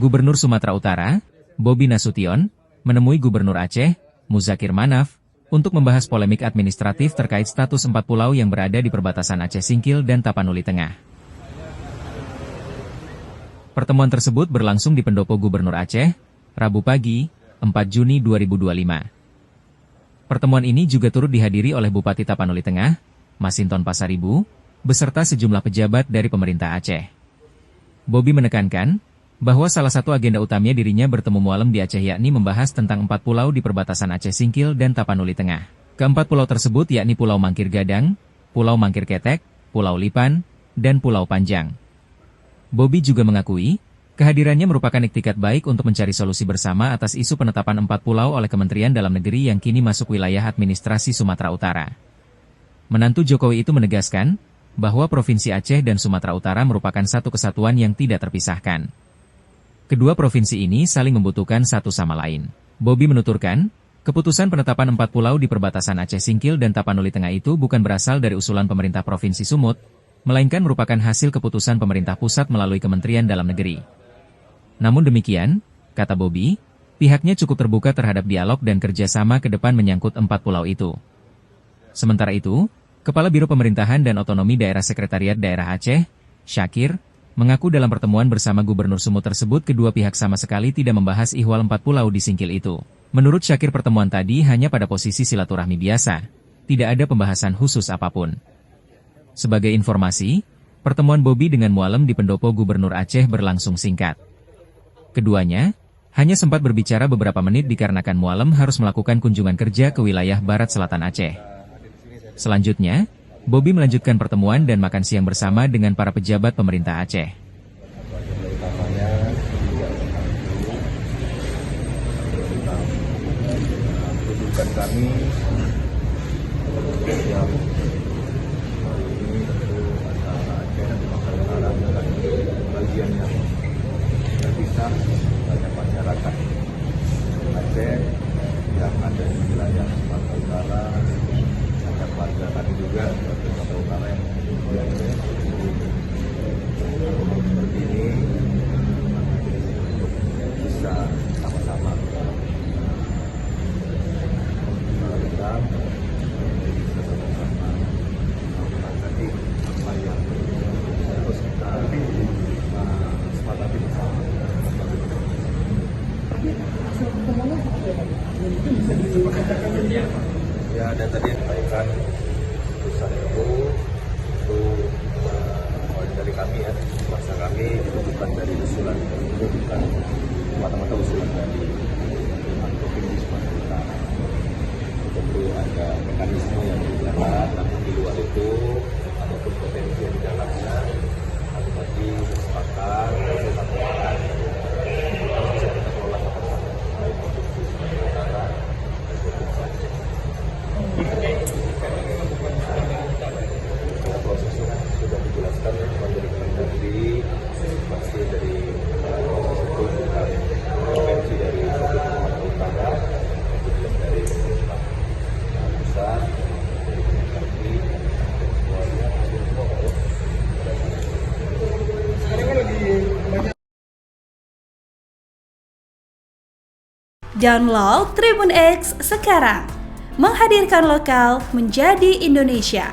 Gubernur Sumatera Utara, Bobi Nasution, menemui Gubernur Aceh, Muzakir Manaf, untuk membahas polemik administratif terkait status 4 pulau yang berada di perbatasan Aceh Singkil dan Tapanuli Tengah. Pertemuan tersebut berlangsung di Pendopo Gubernur Aceh, Rabu pagi, 4 Juni 2025. Pertemuan ini juga turut dihadiri oleh Bupati Tapanuli Tengah, Masinton Pasaribu, beserta sejumlah pejabat dari pemerintah Aceh. Bobi menekankan bahwa salah satu agenda utamanya dirinya bertemu Mualem di Aceh yakni membahas tentang 4 pulau di perbatasan Aceh Singkil dan Tapanuli Tengah. Keempat pulau tersebut yakni Pulau Mangkir Gadang, Pulau Mangkir Ketek, Pulau Lipan, dan Pulau Panjang. Bobi juga mengakui, kehadirannya merupakan iktikat baik untuk mencari solusi bersama atas isu penetapan 4 pulau oleh Kementerian Dalam Negeri yang kini masuk wilayah administrasi Sumatera Utara. Menantu Jokowi itu menegaskan, bahwa Provinsi Aceh dan Sumatera Utara merupakan satu kesatuan yang tidak terpisahkan. Kedua provinsi ini saling membutuhkan satu sama lain. Bobi menuturkan, keputusan penetapan 4 pulau di perbatasan Aceh Singkil dan Tapanuli Tengah itu bukan berasal dari usulan pemerintah Provinsi Sumut, melainkan merupakan hasil keputusan pemerintah pusat melalui Kementerian Dalam Negeri. Namun demikian, kata Bobi, pihaknya cukup terbuka terhadap dialog dan kerjasama ke depan menyangkut 4 pulau itu. Sementara itu, Kepala Biro Pemerintahan dan Otonomi Daerah Sekretariat Daerah Aceh, Syakir, mengaku dalam pertemuan bersama Gubernur Sumut tersebut kedua pihak sama sekali tidak membahas ihwal 4 pulau di Singkil itu. Menurut Syakir pertemuan tadi hanya pada posisi silaturahmi biasa, tidak ada pembahasan khusus apapun. Sebagai informasi, pertemuan Bobi dengan Mualem di Pendopo Gubernur Aceh berlangsung singkat. Keduanya hanya sempat berbicara beberapa menit dikarenakan Mualem harus melakukan kunjungan kerja ke wilayah Barat Selatan Aceh. Selanjutnya, Bobi melanjutkan pertemuan dan makan siang bersama dengan para pejabat pemerintah Aceh. Kami yang hari ini tentu antara Aceh dan Sumatera Utara adalah bagian yang terpisah banyak masyarakat Aceh yang ada di wilayah Sumatera Utara, ada warga kami juga di Sumatera Utara yang di Aceh. Seperti ini bisa sama-sama tadi apa yang harus kita sepakati bersama. Ya, dan tadi disampaikan keputusan itu dari kami ya, masa kami itu bukan dari usulan itu, bukan mata-mata usulan dari Provinsi Sumatera Utara. Tentu ada mekanisme yang berjalan, namun di luar itu apapun potensi yang di dalamnya, aku tadi sepakat, saya sampaikan, kita bisa kita kelola sama-sama, baik Provinsi Sumatera Utara dan Provinsi Aceh. Prosesnya sudah dijelaskan dari Kemendagri, pasti dari proses itu bukan intervensi dari Provinsi Sumatera Utara, itu dari Download Tribun X sekarang, menghadirkan lokal menjadi Indonesia.